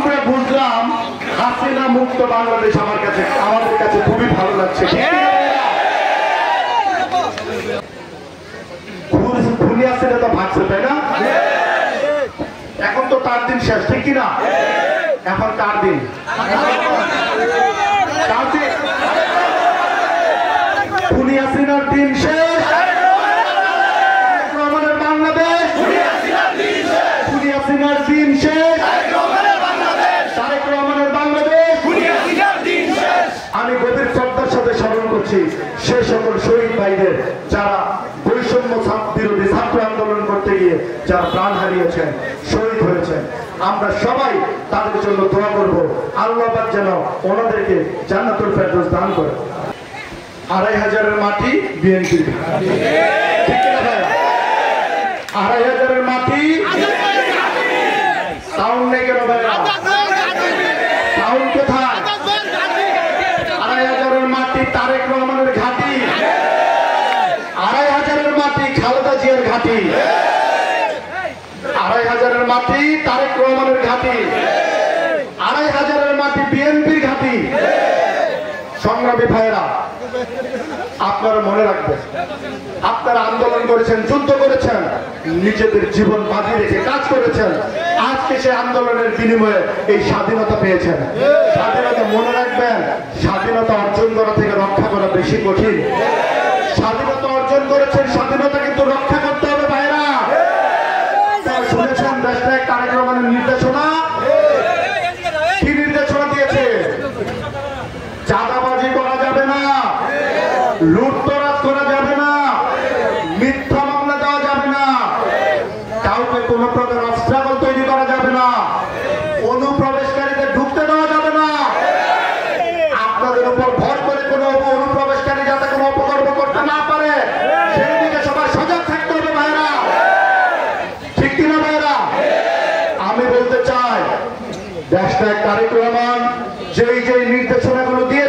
আমরা বুঝলাম হাসিনা মুক্ত বাংলাদেশ আমাদের কাছে খুবই ভালো লাগছে। খুনি হাসিনা তো ভাগছে, তাই না? এখন তো তার দিন শেষ, ঠিক কিনা? এখন কার দিন? খুনি হাসিনার দিন শেষ, আমাদের বাংলাদেশ। খুনি হাসিনার দিন শেষ, তারেক রহমানের বাংলাদেশ। আমি গভীর শ্রদ্ধার সাথে স্মরণ করছি সেই সকল শহীদ ভাইদের যারা বৈষম্য বিরোধী ছাত্র আন্দোলন করতে গিয়ে যারা প্রাণ হারিয়েছেন, শহীদ হয়েছেন। আমরা সবাই তাদের জন্য দোয়া করব, আল্লাহ পাক যেন ওনাদেরকে জান্নাতুল ফেরদৌস দান করে। ২৫০০-এর মাটি বিএনপির, ঠিক কিনা ভাই? ২৫০০-এর মাটি সাউন্ড নেই কেন ভাই? সাউন্ড কোথায়? ২৫০০-এর মাটি তারেক রহমানের ঘাঁটি, ২৫০০-এর মাটি খালেদা জিয়ার ঘাঁটি, ২৫০০-এর মাটি তারেক রহমানের ঘাঁটি, ২৫০০-এর মাটি বিএনপির ঘাঁটি। সংগ্রামী ভাইয়েরা, আপনারা মনে রাখবেন, আপনারা আন্দোলন করেছেন, যুদ্ধ করেছেন, নিজেদের জীবন বাজি রেখে কাজ করেছেন। আজকে সে আন্দোলনের বিনিময়ে এই স্বাধীনতা পেয়েছেন। স্বাধীনতা মনে রাখবেন, স্বাধীনতা অর্জন করা থেকে রক্ষা করা বেশি কঠিন। স্বাধীনতা অর্জন করেছেন, স্বাধীনতা কিন্তু রক্ষা করতে হবে ভাইরা। শুনেছেন দেশটা তারেক রহমানের নির্দেশনা, কি নির্দেশনা দিয়েছে? চাঁদাবাজি করা যাবে না, লুটতরাজ করা যাবে না, মিথ্যা মামলা দেওয়া যাবে না, কাউকে কোনো প্রকার অবস্ট্রাগল তৈরি করা যাবে না, অনুপ্রবেশকারীদের ঢুকতে দেওয়া যাবে না। আপনাদের উপর ভর করে কোনো অনুপ্রবেশকারী যাতে কোনো অপকর্ম করতে না পারে সেই দিকে সবাই সজাগ থাকতে হবে ভাইরা, ঠিক কিনা ভাইরা? আমি বলতে চাই দেশটা তারেক রহমান যেই নির্দেশনাগুলো দিয়ে